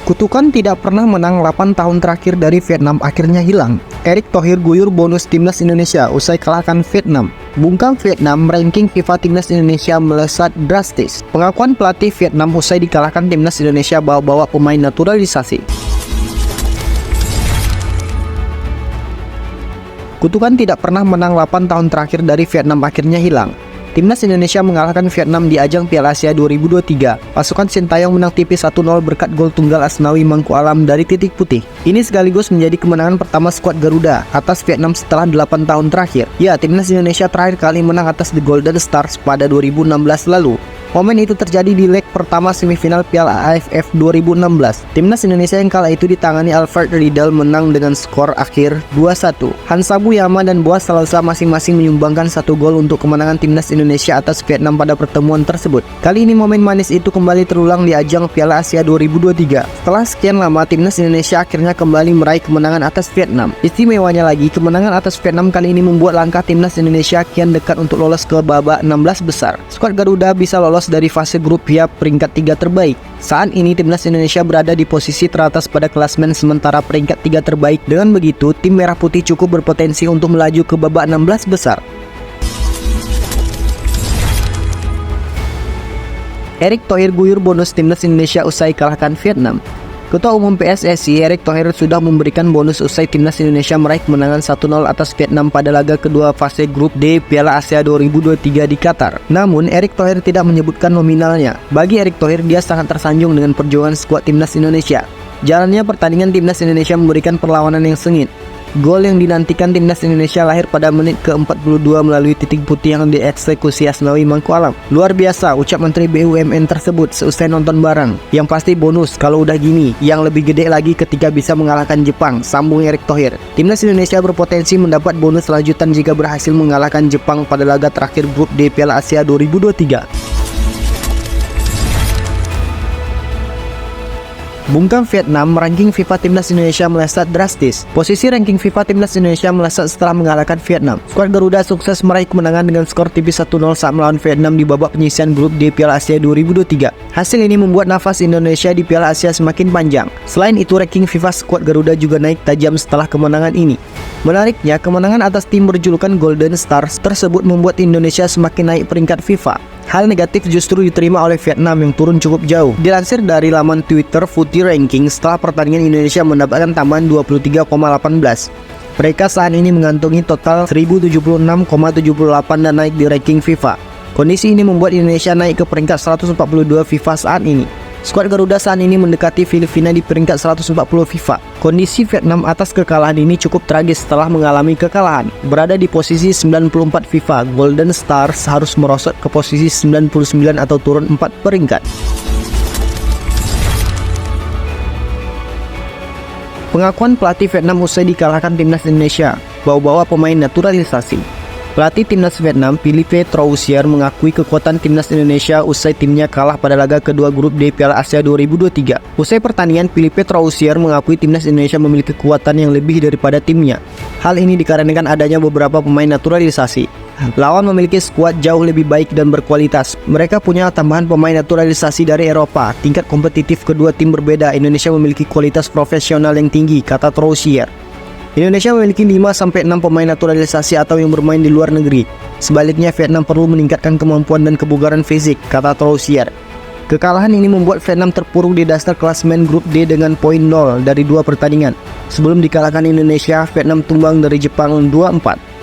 Kutukan tidak pernah menang 8 tahun terakhir dari Vietnam akhirnya hilang. Erick Thohir guyur bonus timnas Indonesia usai kalahkan Vietnam. Bungkam Vietnam, ranking FIFA timnas Indonesia melesat drastis. Pengakuan pelatih Vietnam usai dikalahkan timnas Indonesia bawa-bawa pemain naturalisasi. Kutukan tidak pernah menang 8 tahun terakhir dari Vietnam akhirnya hilang. Timnas Indonesia mengalahkan Vietnam di ajang Piala Asia 2023. Pasukan Sintayong menang tipis 1-0 berkat gol tunggal Asnawi Mangku Alam dari titik putih. Ini sekaligus menjadi kemenangan pertama skuad Garuda atas Vietnam setelah 8 tahun terakhir. Ya, Timnas Indonesia terakhir kali menang atas The Golden Stars pada 2016 lalu. Momen itu terjadi di leg pertama semifinal Piala AFF 2016. Timnas Indonesia yang kala itu ditangani Alfred Riedel menang dengan skor akhir 2-1. Hansa Buyama dan Boaz Salazar masing-masing menyumbangkan 1 gol untuk kemenangan Timnas Indonesia atas Vietnam pada pertemuan tersebut. Kali ini momen manis itu kembali terulang di ajang Piala Asia 2023. Setelah sekian lama, Timnas Indonesia akhirnya kembali meraih kemenangan atas Vietnam. Istimewanya lagi, kemenangan atas Vietnam kali ini membuat langkah Timnas Indonesia kian dekat untuk lolos ke babak 16 besar. Skuad Garuda bisa lolos dari fase grup via peringkat 3 terbaik. Saat ini Timnas Indonesia berada di posisi teratas pada klasemen sementara peringkat 3 terbaik. Dengan begitu, tim Merah Putih cukup berpotensi untuk melaju ke babak 16 besar. Erick Thohir guyur bonus Timnas Indonesia usai kalahkan Vietnam. Ketua Umum PSSI Erick Thohir sudah memberikan bonus usai Timnas Indonesia meraih kemenangan 1-0 atas Vietnam pada laga kedua fase grup D Piala Asia 2023 di Qatar. Namun, Erick Thohir tidak menyebutkan nominalnya. Bagi Erick Thohir, dia sangat tersanjung dengan perjuangan skuad Timnas Indonesia. Jalannya pertandingan Timnas Indonesia memberikan perlawanan yang sengit. Gol yang dinantikan Timnas Indonesia lahir pada menit ke-42 melalui titik putih yang dieksekusi Asnawi Mangku Alam. Luar biasa, ucap Menteri BUMN tersebut seusai nonton bareng. Yang pasti bonus kalau udah gini, yang lebih gede lagi ketika bisa mengalahkan Jepang, sambung Erick Thohir. Timnas Indonesia berpotensi mendapat bonus lanjutan jika berhasil mengalahkan Jepang pada laga terakhir grup D Piala Asia 2023. Bungkam Vietnam, ranking FIFA Timnas Indonesia melesat drastis. Posisi ranking FIFA Timnas Indonesia melesat setelah mengalahkan Vietnam. Skuad Garuda sukses meraih kemenangan dengan skor tipis 1-0 saat melawan Vietnam di babak penyisihan grup di Piala Asia 2023. Hasil ini membuat nafas Indonesia di Piala Asia semakin panjang. Selain itu, ranking FIFA skuad Garuda juga naik tajam setelah kemenangan ini. Menariknya, kemenangan atas tim berjulukan Golden Stars tersebut membuat Indonesia semakin naik peringkat FIFA. Hal negatif justru diterima oleh Vietnam yang turun cukup jauh. Dilansir dari laman Twitter Footy Ranking, setelah pertandingan Indonesia mendapatkan tambahan 23,18. Mereka saat ini mengantongi total 1076,78 dan naik di ranking FIFA. Kondisi ini membuat Indonesia naik ke peringkat 142 FIFA saat ini. Skuad Garuda saat ini mendekati Filipina di peringkat 140 FIFA. Kondisi Vietnam atas kekalahan ini cukup tragis setelah mengalami kekalahan. Berada di posisi 94 FIFA, Golden Stars harus merosot ke posisi 99 atau turun 4 peringkat. Pengakuan pelatih Vietnam usai dikalahkan Timnas Indonesia, bawa-bawa pemain naturalisasi. Pelatih Timnas Vietnam, Philippe Troussier, mengakui kekuatan Timnas Indonesia usai timnya kalah pada laga kedua grup D Piala Asia 2023. Usai pertandingan, Philippe Troussier mengakui Timnas Indonesia memiliki kekuatan yang lebih daripada timnya. Hal ini dikarenakan adanya beberapa pemain naturalisasi. Lawan memiliki skuad jauh lebih baik dan berkualitas. Mereka punya tambahan pemain naturalisasi dari Eropa. Tingkat kompetitif kedua tim berbeda. Indonesia memiliki kualitas profesional yang tinggi, kata Troussier. Indonesia memiliki 5-6 pemain naturalisasi atau yang bermain di luar negeri. Sebaliknya, Vietnam perlu meningkatkan kemampuan dan kebugaran fisik, kata Troussier. Kekalahan ini membuat Vietnam terpuruk di dasar klasemen grup D dengan poin 0 dari 2 pertandingan. Sebelum dikalahkan Indonesia, Vietnam tumbang dari Jepang 2-4.